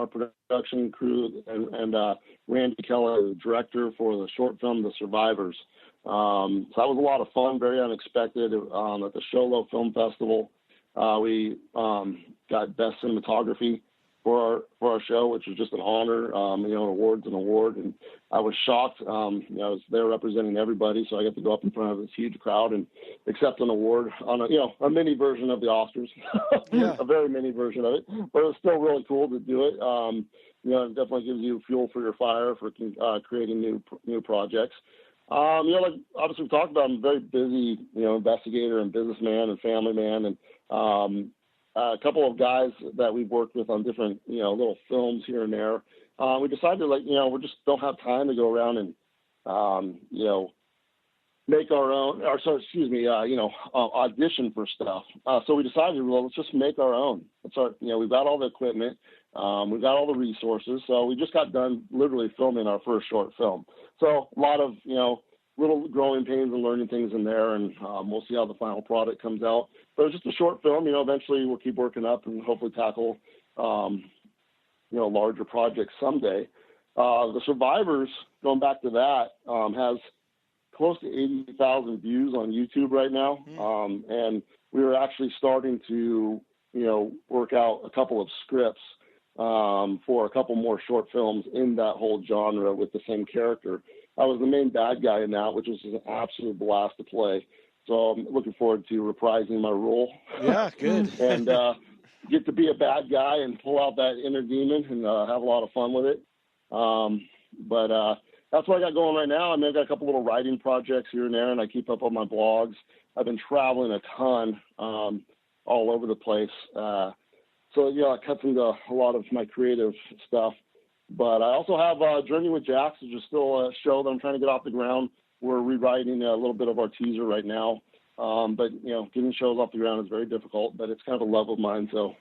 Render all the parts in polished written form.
our production crew, and Randy Keller, the director for the short film The Survivors. So that was a lot of fun, very unexpected. At the Sholo Film Festival, we got best cinematography for our show, which was just an honor. An award's an award, and I was shocked. I was there representing everybody, so I got to go up in front of this huge crowd and accept an award on a mini version of the Oscars, a very mini version of it. But it was still really cool to do it. It definitely gives you fuel for your fire for creating new projects. Like obviously we talked about, I'm a very busy, investigator and businessman and family man, and a couple of guys that we've worked with on different, little films here and there. We decided, we just don't have time to go around and, make our own, audition for stuff. So we decided, well, let's just make our own. We've got all the equipment, we've got all the resources. So we just got done literally filming our first short film. So a lot of, little growing pains and learning things in there, and we'll see how the final product comes out. But it's just a short film. Eventually we'll keep working up and hopefully tackle, larger projects someday. The Survivors, going back to that, has close to 80,000 views on YouTube right now. And we were actually starting to, work out a couple of scripts for a couple more short films in that whole genre with the same character. I was the main bad guy in that, which was an absolute blast to play. So I'm looking forward to reprising my role. Yeah, good. And get to be a bad guy and pull out that inner demon and have a lot of fun with it. But that's what I got going right now. I've got a couple little writing projects here and there, and I keep up on my blogs. I've been traveling a ton all over the place. It cuts into a lot of my creative stuff. But I also have Journey with Jax, which is still a show that I'm trying to get off the ground. We're rewriting a little bit of our teaser right now. But getting shows off the ground is very difficult, but it's kind of a love of mine, so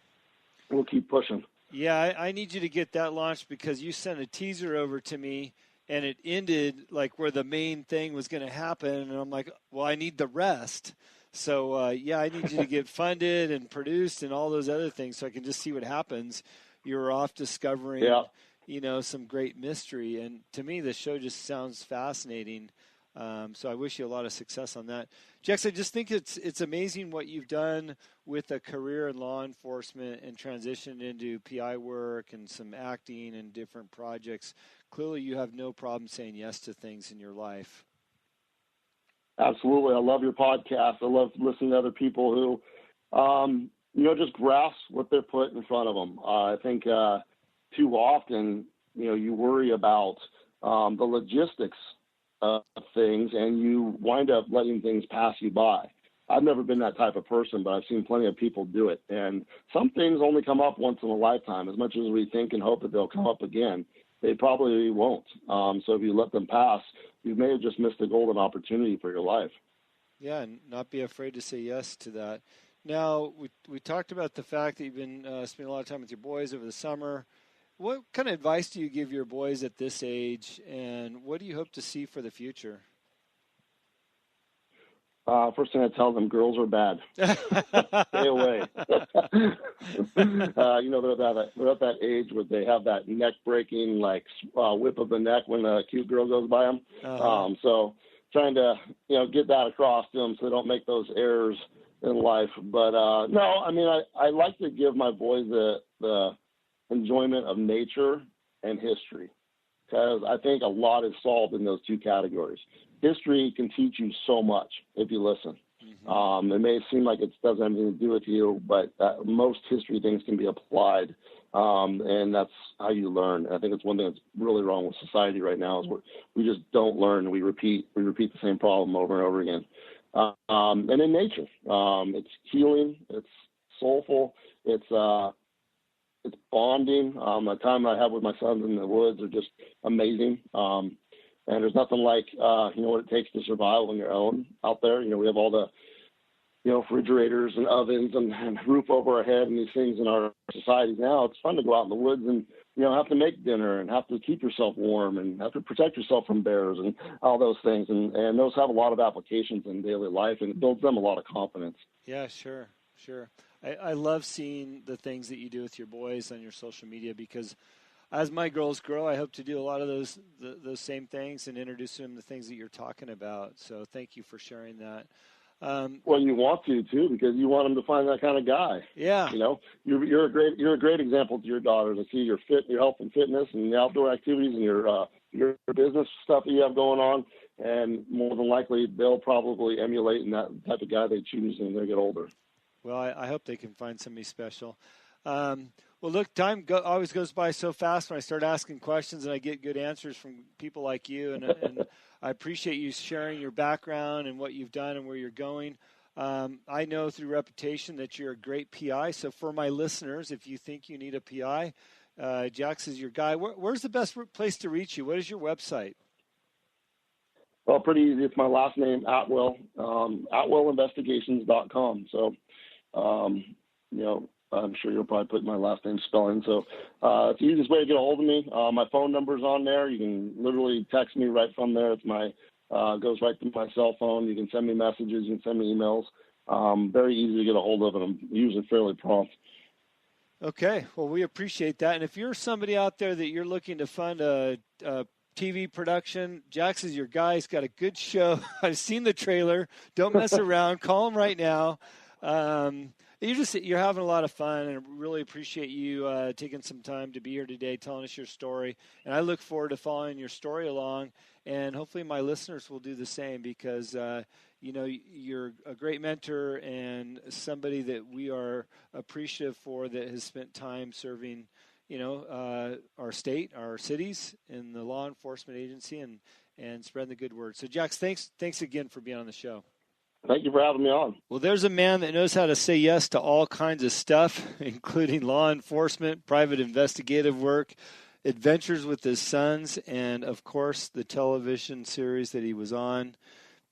we'll keep pushing. Yeah, I need you to get that launched because you sent a teaser over to me, and it ended like where the main thing was going to happen, and I'm like, well, I need the rest. So, I need you to get funded and produced and all those other things so I can just see what happens. You're off discovering, some great mystery. And to me, the show just sounds fascinating. So I wish you a lot of success on that. Jax, I just think it's amazing what you've done with a career in law enforcement and transitioned into PI work and some acting and different projects. Clearly, you have no problem saying yes to things in your life. Absolutely. I love your podcast. I love listening to other people who, just grasp what they're put in front of them. I think too often, you worry about the logistics of things and you wind up letting things pass you by. I've never been that type of person, but I've seen plenty of people do it. And some things only come up once in a lifetime. As much as we think and hope that they'll come up again, they probably won't. So if you let them pass, you may have just missed a golden opportunity for your life. Yeah, and not be afraid to say yes to that. Now, we talked about the fact that you've been spending a lot of time with your boys over the summer. What kind of advice do you give your boys at this age, and what do you hope to see for the future? First thing I tell them, girls are bad. Stay away. They're at that age where they have that neck-breaking, whip of the neck when a cute girl goes by them. Uh-huh. So trying to, get that across to them so they don't make those errors in life. But, I like to give my boys the enjoyment of nature and history, because I think a lot is solved in those two categories. History can teach you so much if you listen. Mm-hmm. It may seem like it doesn't have anything to do with you, but most history things can be applied, and that's how you learn. And I think it's one thing that's really wrong with society right now is we just don't learn. We repeat the same problem over and over again. And in nature, it's healing, it's soulful, it's bonding. The time I have with my sons in the woods are just amazing. And there's nothing like, what it takes to survive on your own out there. We have all the, refrigerators and ovens and roof over our head and these things in our society now. It's fun to go out in the woods and, have to make dinner and have to keep yourself warm and have to protect yourself from bears and all those things. And those have a lot of applications in daily life, and it builds them a lot of confidence. Yeah, sure. I love seeing the things that you do with your boys on your social media, because as my girls grow, I hope to do a lot of those same things and introduce them to things that you're talking about. So thank you for sharing that. Well, you want to too, because you want them to find that kind of guy. Yeah. You know, you're a great example to your daughters. I see your health and fitness and the outdoor activities and your business stuff that you have going on, and more than likely they'll probably emulate in that type of guy they choose when they get older. Well, I hope they can find somebody special. Well, look, time always goes by so fast when I start asking questions and I get good answers from people like you. And I appreciate you sharing your background and what you've done and where you're going. I know through reputation that you're a great PI. So for my listeners, if you think you need a PI, Jax is your guy. Where's the best place to reach you? What is your website? Well, pretty easy. It's my last name, Atwell, AtwellInvestigations.com. So, you know, I'm sure you'll probably put my last name spelling. So it's the easiest way to get a hold of me. My phone number's on there. You can literally text me right from there. It's goes right to my cell phone. You can send me messages. You can send me emails. Very easy to get a hold of, and I'm usually fairly prompt. Okay. Well, we appreciate that. And if you're somebody out there that you're looking to fund a TV production, Jax is your guy. He's got a good show. I've seen the trailer. Don't mess around. Call him right now. You're having a lot of fun, and I really appreciate you taking some time to be here today, telling us your story. And I look forward to following your story along, and hopefully my listeners will do the same, because you know, you're a great mentor and somebody that we are appreciative for, that has spent time serving, you know, our state, our cities, in the law enforcement agency, and spreading the good word. So, Jax, thanks again for being on the show. Thank you for having me on. Well, there's a man that knows how to say yes to all kinds of stuff, including law enforcement, private investigative work, adventures with his sons, and, of course, the television series that he was on,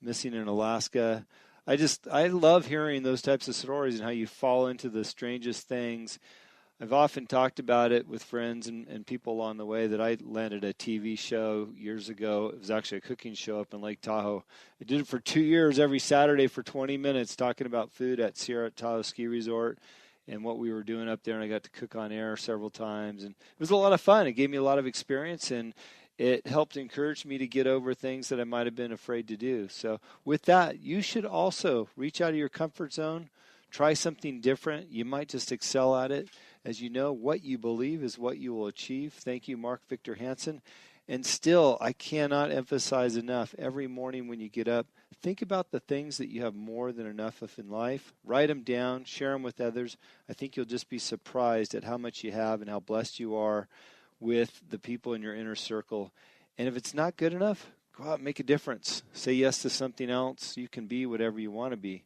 Missing in Alaska. I love hearing those types of stories and how you fall into the strangest things. I've often talked about it with friends and people along the way that I landed a TV show years ago. It was actually a cooking show up in Lake Tahoe. I did it for 2 years every Saturday for 20 minutes, talking about food at Sierra Tahoe Ski Resort and what we were doing up there. And I got to cook on air several times. And it was a lot of fun. It gave me a lot of experience, and it helped encourage me to get over things that I might have been afraid to do. So with that, you should also reach out of your comfort zone, try something different. You might just excel at it. As you know, what you believe is what you will achieve. Thank you, Mark Victor Hansen. And still, I cannot emphasize enough, every morning when you get up, think about the things that you have more than enough of in life. Write them down, share them with others. I think you'll just be surprised at how much you have and how blessed you are with the people in your inner circle. And if it's not good enough, go out and make a difference. Say yes to something else. You can be whatever you want to be.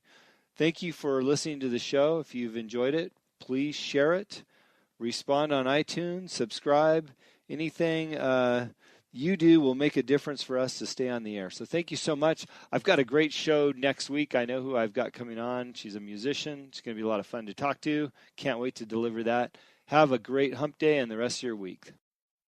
Thank you for listening to the show. If you've enjoyed it, please share it. Respond on iTunes. Subscribe. Anything you do will make a difference for us to stay on the air. So thank you so much. I've got a great show next week. I know who I've got coming on. She's a musician. It's going to be a lot of fun to talk to. Can't wait to deliver that. Have a great hump day and the rest of your week.